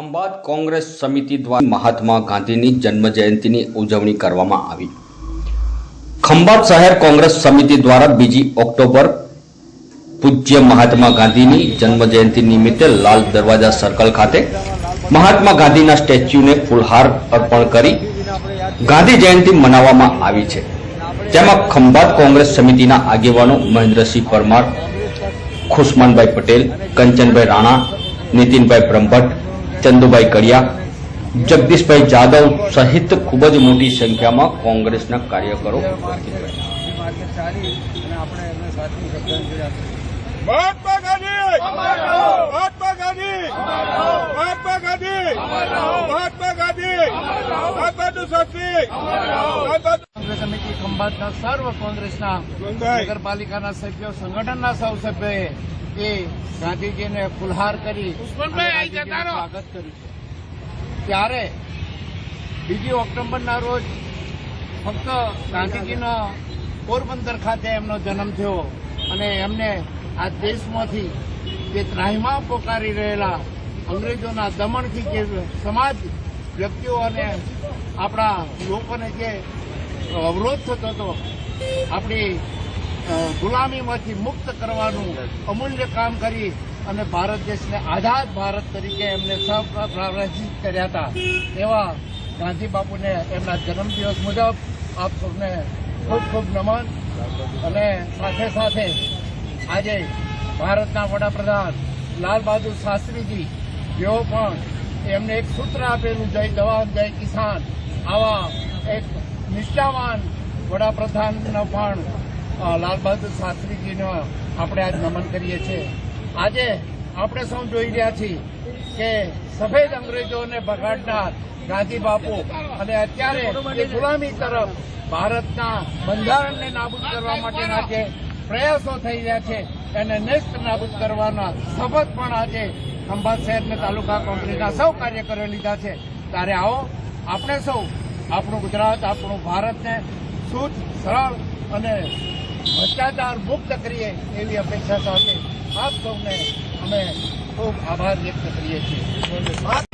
ખંભાત કોંગ્રેસ સમિતિ દ્વારા મહાત્મા ગાંધીની જન્મ જયંતિની ઉજવણી કરવામાં આવી। ખંભાત શહેર કોંગ્રેસ સમિતિ દ્વારા 2 ઓક્ટોબર પૂજ્ય મહાત્મા ગાંધીની જન્મ જયંતિ નિમિત્તે લાલ દરવાજા સર્કલ ખાતે મહાત્મા ગાંધીના સ્ટેચ્યુને ફૂલહાર અર્પણ કરી ગાંધી જયંતિ મનાવવામાં આવી છે। જેમાં ખંભાત કોંગ્રેસ સમિતિના આગેવાનો મહેન્દ્રસિંહ પરમાર, ખુશમાનભાઈ પટેલ, કંચનભાઈ રાણા, નીતિનભાઈ બ્રહ્મભટ્ટ, ચંદુભાઈ કડિયા, જગદીશભાઈ જાદવ સહિત ખૂબ જ મોટી સંખ્યામાં કોંગ્રેસના કાર્યકરો ઉપસ્થિત રહ્યા। महात्मा गांधी, महात्मा गांधी, महात्मा गांधी, महात्मा गांधी, महात्मा शास्त्री, કોંગ્રેસ સમિતિ ખંભાતના સર્વ કોંગ્રેસના નગરપાલિકાના સભ્યો, સંગઠનના સૌ સભ્યોએ એ ગાંધીજીને ફુલહાર કરી સ્વાગત કર્યું છે। ત્યારે 2 ઓક્ટોબરના રોજ ફક્ત ગાંધીજીનો પોરબંદર ખાતે એમનો જન્મ થયો અને એમને આ દેશમાંથી જે ત્રાહિમામ પોકારી રહેલા અંગ્રેજોના દમનથી જે સમાજ વ્યક્તિઓ અને આપણા લોકોને જે અવરોધ થતો હતો, આપણી ગુલામીમાંથી મુક્ત કરવાનું અમૂલ્ય કામ કરી અને ભારત દેશને આઝાદ ભારત તરીકે એમને સપ્રાવરાજિત કર્યા હતા। એવા ગાંધી બાપુને એમના જન્મદિવસ મુજબ આપ સૌને ખૂબ ખૂબ નમન। અને સાથે સાથે આજે ભારતના વડાપ્રધાન લાલ બહાદુર શાસ્ત્રીજી જેઓ પણ એમને એક સૂત્ર આપેલું, જય જવાન જય કિસાન, આવા એક નિષ્ઠાવાન વડાપ્રધાનનો પણ લાલ બહાદુર શાસ્ત્રીજીનો આપણે આજ નમન કરીએ છીએ। આજે આપણે સૌ જોઈ રહ્યા છીએ કે સફેદ અંગ્રેજોને ભગાડનાર ગાંધી બાપુ અને અત્યારે જે ગુલામી તરફ ભારતના બંધારણને નાબૂદ કરવા માટેના જે પ્રયાસો થઈ રહ્યા છે એને નેસ્ત નાબૂદ કરવાના શપથ પણ આજે ખંભાત શહેર તાલુકા કોંગ્રેસના સૌ કાર્યકરોએ લીધા છે। ત્યારે આવો આપણે સૌ આપણું ગુજરાત, આપણું ભારતને શુદ્ધ, સરળ અને ભ્રષ્ટાચાર મુક્ત કરીએ એવી અપેક્ષા સાથે આપ સૌને અમે ખૂબ આભાર વ્યક્ત કરીએ છીએ।